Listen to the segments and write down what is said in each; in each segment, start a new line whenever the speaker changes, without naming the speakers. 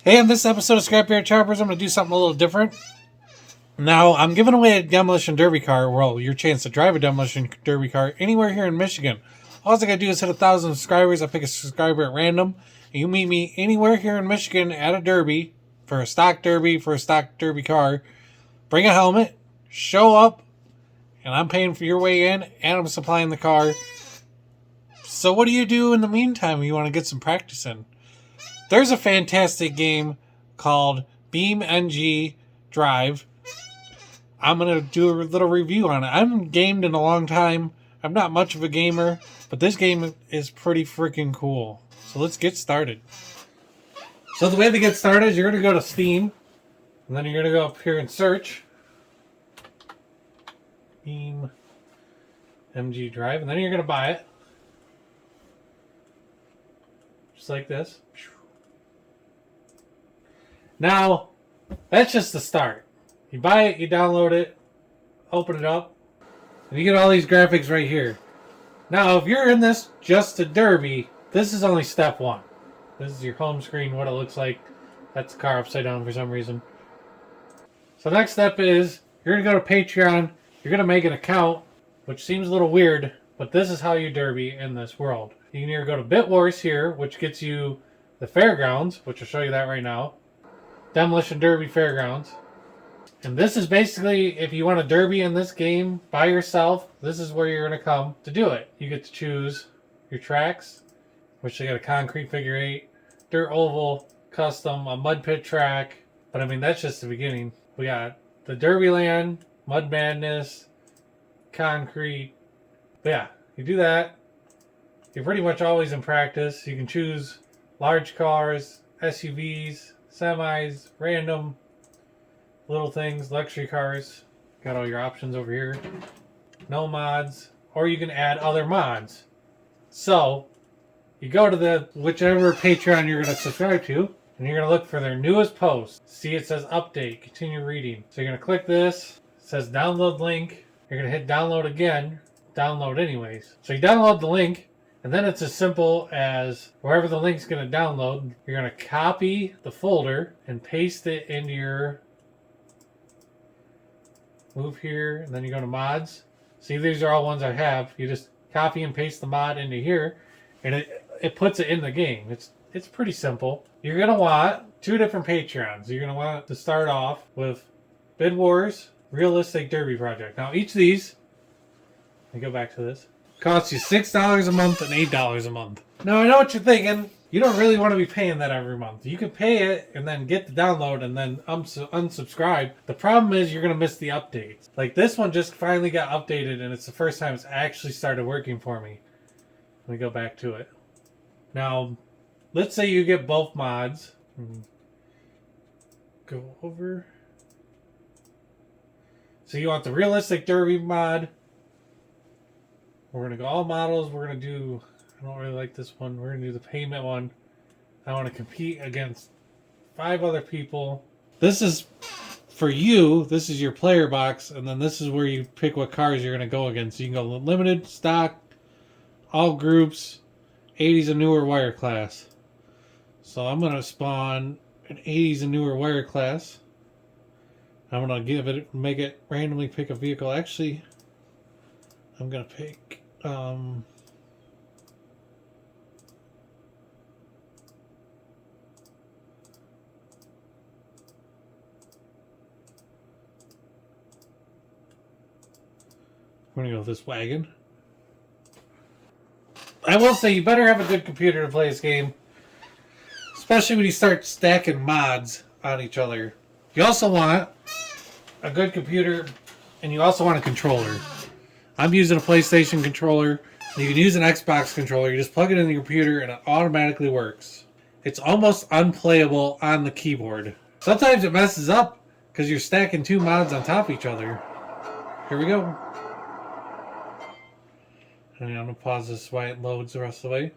Hey, in this episode of Scrapyard Choppers, I'm going to do something a little different. Now, I'm giving away a demolition derby car. Well, your chance to drive a demolition derby car anywhere here in Michigan. All I got to do is hit 1,000 subscribers. I pick a subscriber at random. And you meet me anywhere here in Michigan at a derby, for a stock derby car. Bring a helmet, show up, and I'm paying for your way in, and I'm supplying the car. So what do you do in the meantime if you want to get some practice in? There's a fantastic game called BeamNG.drive. I'm going to do a little review on it. I haven't gamed in a long time. I'm not much of a gamer, but this game is pretty freaking cool. So let's get started. So the way to get started is you're going to go to Steam, and then you're going to go up here and search BeamNG.drive, and then you're going to buy it. Just like this. Now, that's just the start. You buy it, you download it, open it up, and you get all these graphics right here. Now, if you're in this just a derby, this is only step one. This is your home screen, what it looks like. That's the car upside down for some reason. So next step is, you're going to go to Patreon, you're going to make an account, which seems a little weird, but this is how you derby in this world. You can either go to Bit Wars here, which gets you the fairgrounds, which I'll show you that right now. Demolition Derby Fairgrounds. And this is basically, if you want a derby in this game by yourself, this is where you're going to come to do it. You get to choose your tracks, which they got a concrete figure 8, dirt oval, custom, a mud pit track. But I mean, that's just the beginning. We got the Derbyland, Mud Madness, concrete. But yeah, you do that. You're pretty much always in practice. You can choose large cars, SUVs, semis, random, little things, luxury cars. Got all your options over here. No mods, or you can add other mods. So, you go to the whichever Patreon you're going to subscribe to, and you're going to look for their newest post. See, it says update, continue reading. So you're going to click this. It says download link. You're going to hit download again. Download anyways. So you download the link. And then it's as simple as wherever the link's going to download, you're going to copy the folder and paste it into your move here, and then you go to mods. See, these are all ones I have. You just copy and paste the mod into here, and it puts it in the game. It's pretty simple. You're going to want 2 different Patreons. You're going to want to start off with Bid Wars Realistic Derby Project. Now, each of these, let me go back to this, costs you $6 a month and $8 a month. Now, I know what you're thinking. You don't really want to be paying that every month. You can pay it and then get the download and then unsubscribe. The problem is you're going to miss the updates. Like this one just finally got updated and it's the first time it's actually started working for me. Let me go back to it. Now, let's say you get both mods. Go over. So you want the Realistic Derby mod. We're going to go all models. We're going to do, I don't really like this one. We're going to do the payment one. I want to compete against 5 other people. This is for you. This is your player box. And then this is where you pick what cars you're going to go against. So you can go limited, stock, all groups, 80s and newer wire class. So I'm going to spawn an 80s and newer wire class. I'm going to make it randomly pick a vehicle. Actually, I'm going to pick, we're going to go with this wagon. I will say you better have a good computer to play this game, especially when you start stacking mods on each other. You also want a good computer, and you also want a controller. I'm using a PlayStation controller. You can use an Xbox controller. You just plug it in the computer and it automatically works. It's almost unplayable on the keyboard. Sometimes it messes up because you're stacking 2 mods on top of each other. Here we go. And I'm going to pause this while it loads the rest of the way.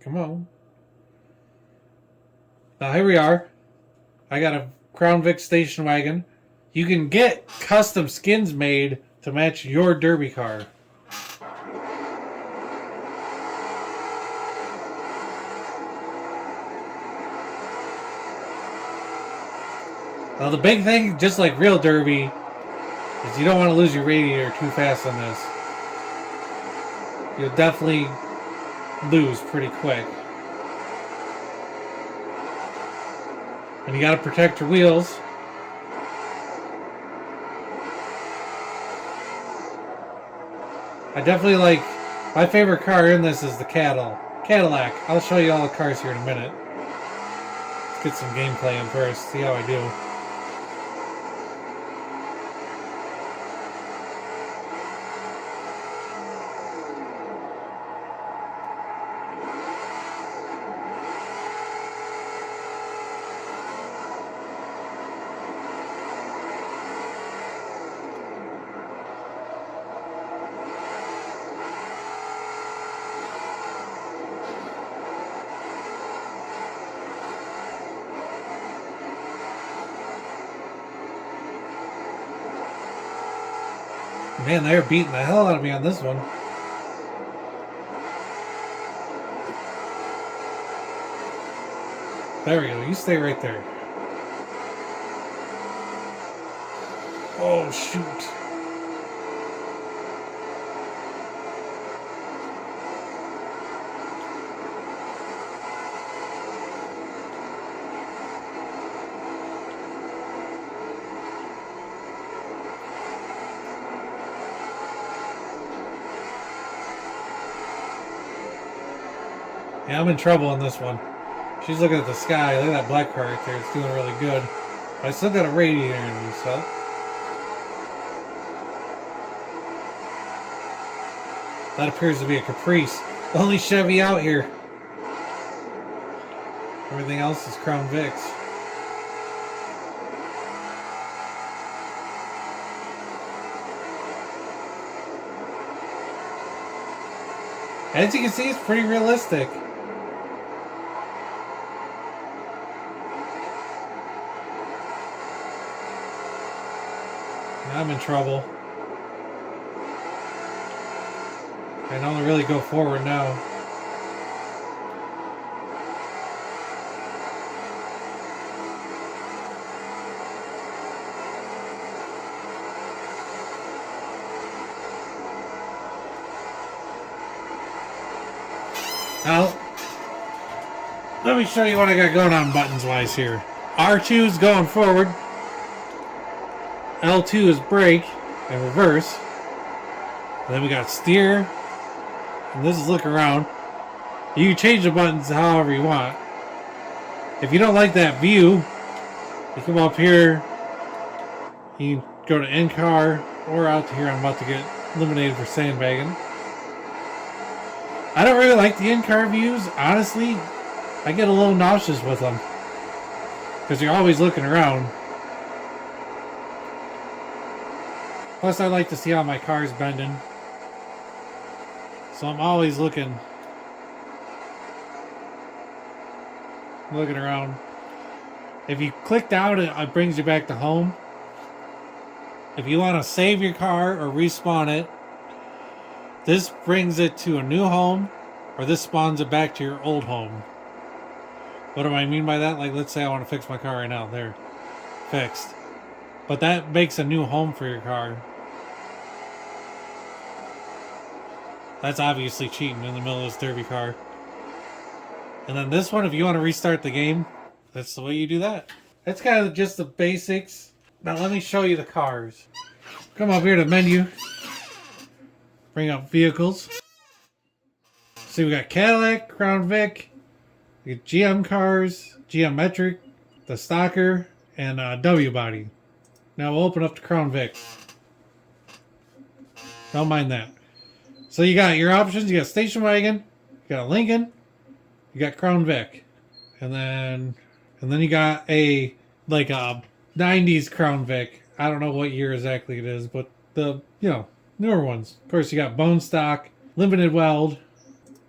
Come on. Now here we are. I got a Crown Vic station wagon. You can get custom skins made to match your derby car. Now the big thing, just like real derby, is you don't want to lose your radiator too fast on this. You'll definitely lose pretty quick. And you got to protect your wheels. I definitely like, my favorite car in this is the Cadillac. I'll show you all the cars here in a minute. Let's get some gameplay in first, see how I do. Man, they're beating the hell out of me on this one. There we go. You stay right there. Oh, shoot. Yeah, I'm in trouble on this one. She's looking at the sky. Look at that black car right there. It's doing really good. But I still got a radiator in me, so. That appears to be a Caprice. The only Chevy out here. Everything else is Crown Vics. As you can see, it's pretty realistic. I'm in trouble. I can only really go forward now. Now, let me show you what I got going on buttons-wise here. R2 is going forward. L2 is brake and reverse. And then we got steer. And this is look around. You can change the buttons however you want. If you don't like that view, you come up here. You can go to in-car or out to here. I'm about to get eliminated for sandbagging. I don't really like the in-car views. Honestly, I get a little nauseous with them. Because you're always looking around. Plus, I like to see how my car's bending. So I'm always looking around. If you click down, it brings you back to home. If you want to save your car or respawn it, this brings it to a new home, or this spawns it back to your old home. What do I mean by that? Like, let's say I want to fix my car right now. There. Fixed. But that makes a new home for your car. That's obviously cheating in the middle of this derby car. And then this one, if you want to restart the game, that's the way you do that. That's kind of just the basics. Now let me show you the cars. Come up here to menu. Bring up vehicles. See, we got Cadillac, Crown Vic, we got GM cars, GM Metric, the Stalker, and W body. Now we'll open up the Crown Vic. Don't mind that. So you got your options. You got station wagon, you got a Lincoln, you got Crown Vic, and then you got a 90s Crown Vic. I don't know what year exactly it is, but the newer ones. Of course, you got bone stock, limited weld,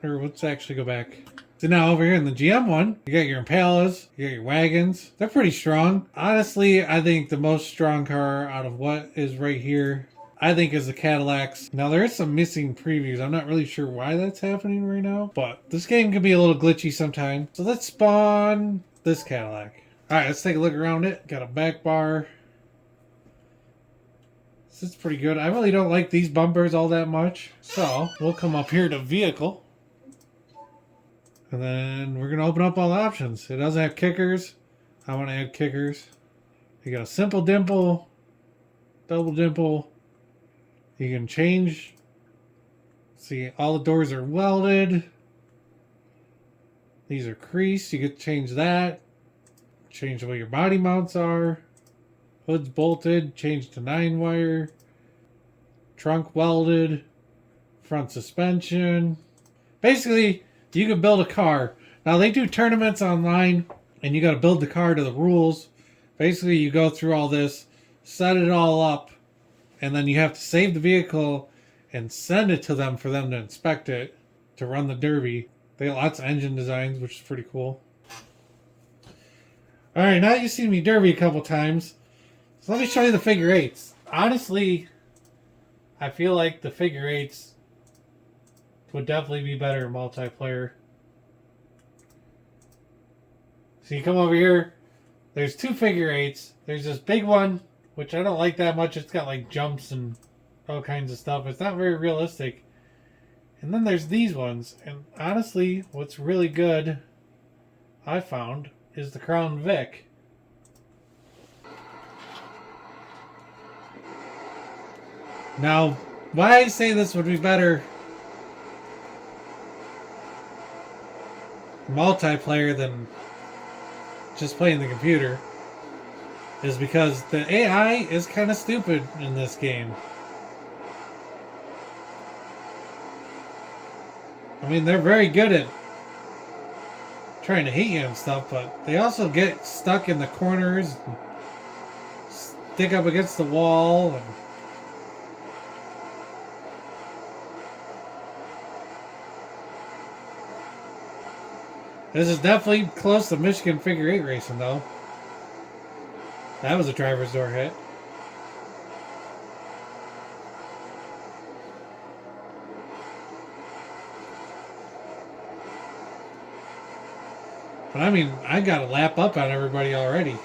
or let's actually go back. So now over here in the GM one, you got your Impalas, you got your wagons. They're pretty strong. Honestly, I think the most strong car out of what is right here, I think, is the Cadillacs. Now there is some missing previews. I'm not really sure why that's happening right now, but this game can be a little glitchy sometimes. So let's spawn this Cadillac. Alright, let's take a look around it. Got a back bar. This is pretty good. I really don't like these bumpers all that much. So, we'll come up here to vehicle. And then we're going to open up all the options. It doesn't have kickers. I want to add kickers. You got a simple dimple, double dimple. You can change. See, all the doors are welded. These are creased. You can change that. Change the way your body mounts are. Hood's bolted. Change to 9-wire. Trunk welded. Front suspension. Basically, you can build a car. Now, they do tournaments online, and you got to build the car to the rules. Basically, you go through all this, set it all up, and then you have to save the vehicle and send it to them for them to inspect it, to run the derby. They got lots of engine designs, which is pretty cool. Alright, now you've seen me derby a couple times. So let me show you the figure eights. Honestly, I feel like the figure eights would definitely be better in multiplayer. So you come over here, there's 2 figure eights. There's this big one, which I don't like that much. It's got like jumps and all kinds of stuff. It's not very realistic. And then there's these ones. And honestly, what's really good, I found, is the Crown Vic. Now, why I say this would be better multiplayer than just playing the computer is because the AI is kind of stupid in this game. I mean, they're very good at trying to hit you and stuff, but they also get stuck in the corners and stick up against the wall. And this is definitely close to Michigan figure 8 racing, though. That was a driver's door hit. But I mean, I got a lap up on everybody already.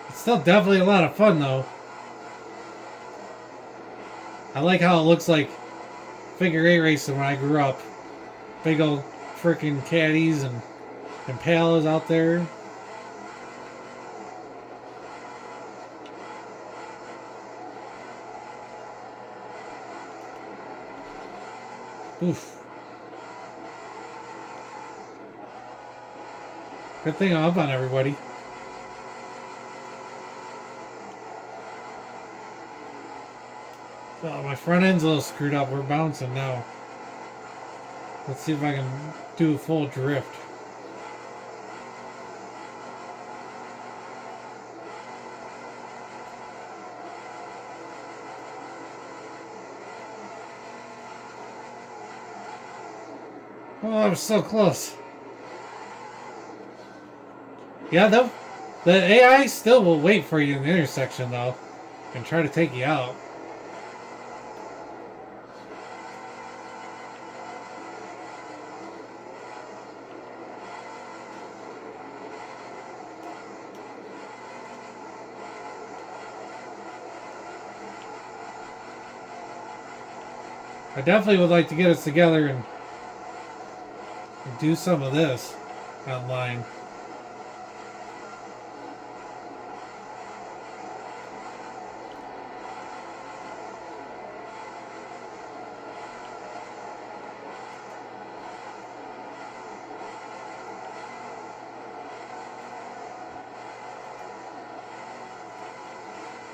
It's still definitely a lot of fun, though. I like how it looks like figure 8 racing when I grew up. Big old freaking caddies and Impalas out there. Oof. Good thing I'm up on everybody. Oh, my front end's a little screwed up. We're bouncing now. Let's see if I can do a full drift. Oh, I was so close. Yeah, the AI still will wait for you in the intersection, though, and try to take you out. I definitely would like to get us together and do some of this online.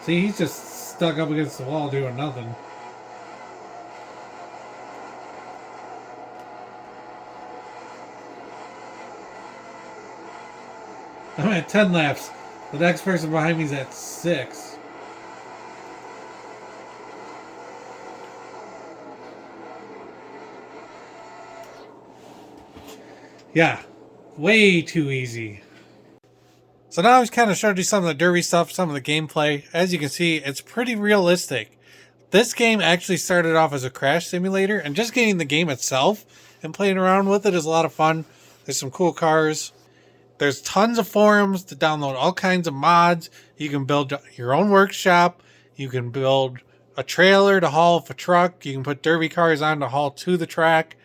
See, he's just stuck up against the wall doing nothing. I'm at 10 laps. The next person behind me is at 6. Yeah, way too easy. So now I've kind of showed you some of the derby stuff, some of the gameplay. As you can see, it's pretty realistic. This game actually started off as a crash simulator, and just getting the game itself and playing around with it is a lot of fun. There's some cool cars. There's tons of forums to download all kinds of mods. You can build your own workshop. You can build a trailer to haul a truck. You can put derby cars on to haul to the track.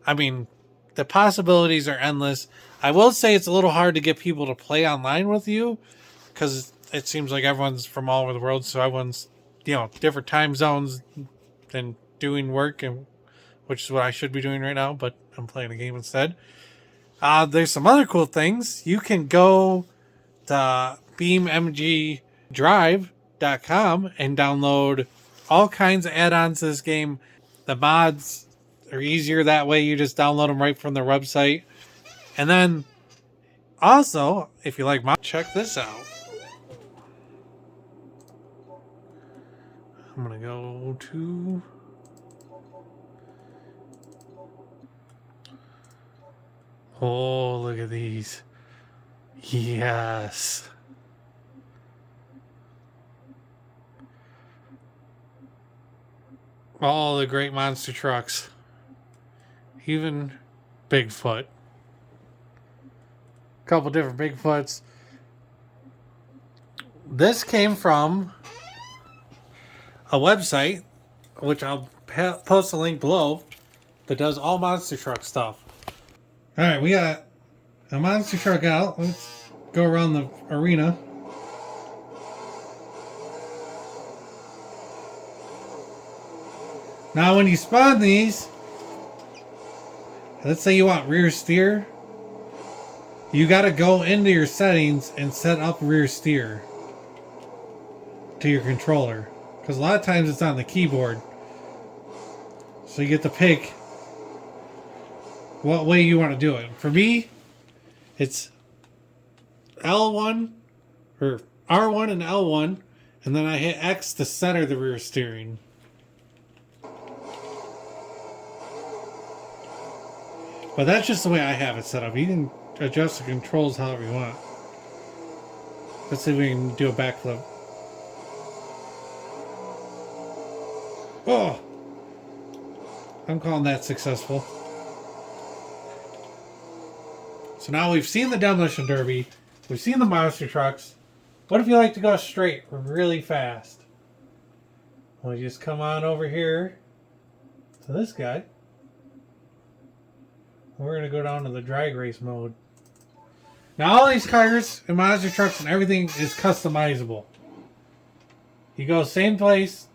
I mean, the possibilities are endless. I will say it's a little hard to get people to play online with you because it seems like everyone's from all over the world, so everyone's, different time zones and doing work, and which is what I should be doing right now, but I'm playing a game instead. There's some other cool things. You can go to BeamNG.drive.com and download all kinds of add-ons to this game. The mods are easier that way. You just download them right from their website. And then also, if you like mods, check this out. I'm going to go to... Oh, look at these. Yes. All the great monster trucks. Even Bigfoot. Couple different Bigfoots. This came from a website, which I'll post a link below, that does all monster truck stuff. Alright, we got a monster truck out. Let's go around the arena. Now when you spawn these, let's say you want rear steer, you gotta go into your settings and set up rear steer to your controller. Because a lot of times it's on the keyboard. So you get to pick what way you want to do it. For me, it's L1 or R1 and L1, and then I hit X to center the rear steering. But that's just the way I have it set up. You can adjust the controls however you want. Let's see if we can do a backflip. Oh! I'm calling that successful. So now we've seen the demolition derby. We've seen the monster trucks. What if you like to go straight really fast? Well, you just come on over here to this guy. We're going to go down to the drag race mode. Now all these cars and monster trucks and everything is customizable. You go same place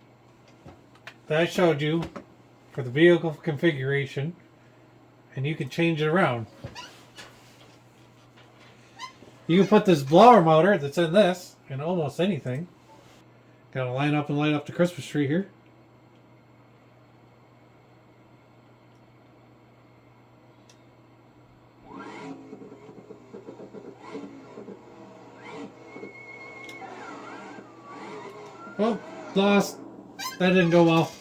that I showed you for the vehicle configuration, and you can change it around. You can put this blower motor that's in this in almost anything. Gotta line up and light up the Christmas tree here. Oh, lost. That didn't go well.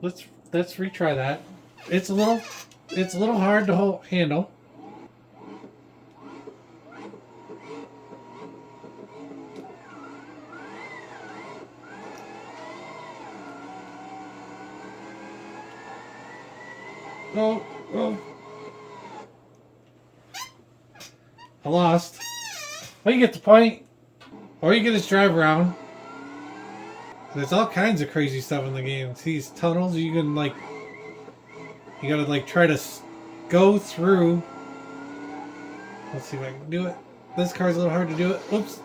Let's retry that. It's a little hard to handle. Oh. I lost. Well, you get the point. Or you can just drive around. There's all kinds of crazy stuff in the game. See these tunnels? You can you gotta try to go through. Let's see if I can do it. This car's a little hard to do it. Oops.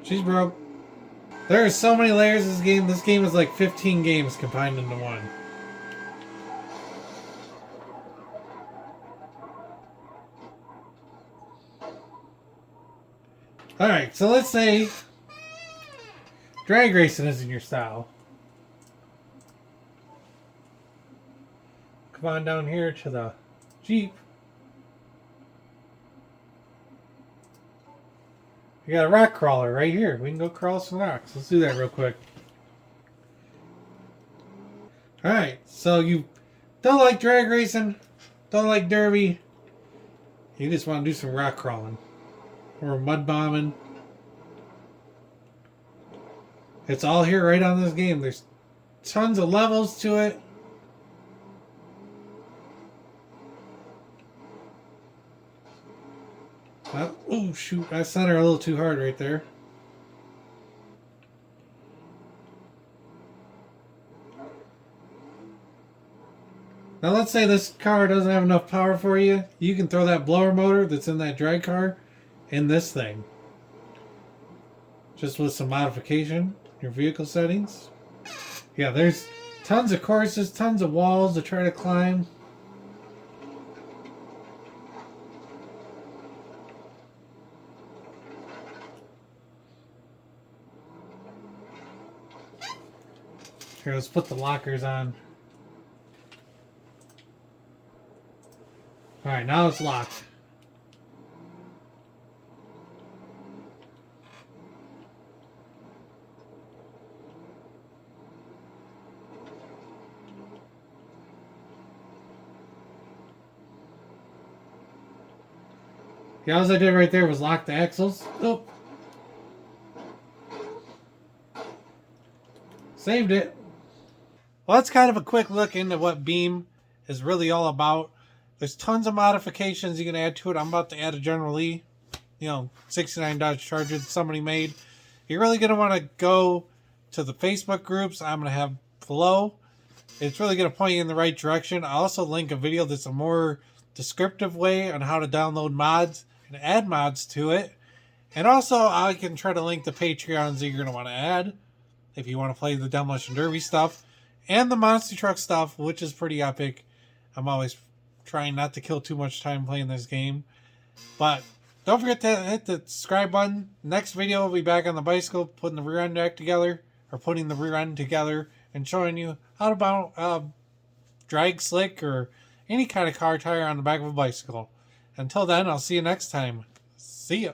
She's broke. There are so many layers in this game. This game is like 15 games combined into one. Alright, so let's say drag racing isn't your style. Come on down here to the Jeep. We got a rock crawler right here. We can go crawl some rocks. Let's do that real quick. Alright, so you don't like drag racing, don't like derby, you just want to do some rock crawling or mud bombing. It's all here right on this game. There's tons of levels to it. Oh shoot, I sent her a little too hard right there. Now let's say this car doesn't have enough power for you. You can throw that blower motor that's in that drag car in this thing. Just with some modification, your vehicle settings. Yeah, there's tons of courses, tons of walls to try to climb. Here, let's put the lockers on. Alright, now it's locked. Yeah, all I did right there was lock the axles. Oh. Saved it. Well, that's kind of a quick look into what Beam is really all about. There's tons of modifications you can add to it. I'm about to add a General Lee, 69 Dodge Charger that somebody made. You're really going to want to go to the Facebook groups I'm going to have below. It's really going to point you in the right direction. I'll also link a video that's a more descriptive way on how to download mods and add mods to it. And also, I can try to link the Patreons that you're going to want to add if you want to play the Demolition Derby stuff and the Monster Truck stuff, which is pretty epic. I'm always trying not to kill too much time playing this game. But don't forget to hit the subscribe button. Next video will be back on the bicycle, putting the rear end back together, or putting the rear end together and showing you how to drag slick or any kind of car tire on the back of a bicycle. Until then, I'll see you next time. See ya.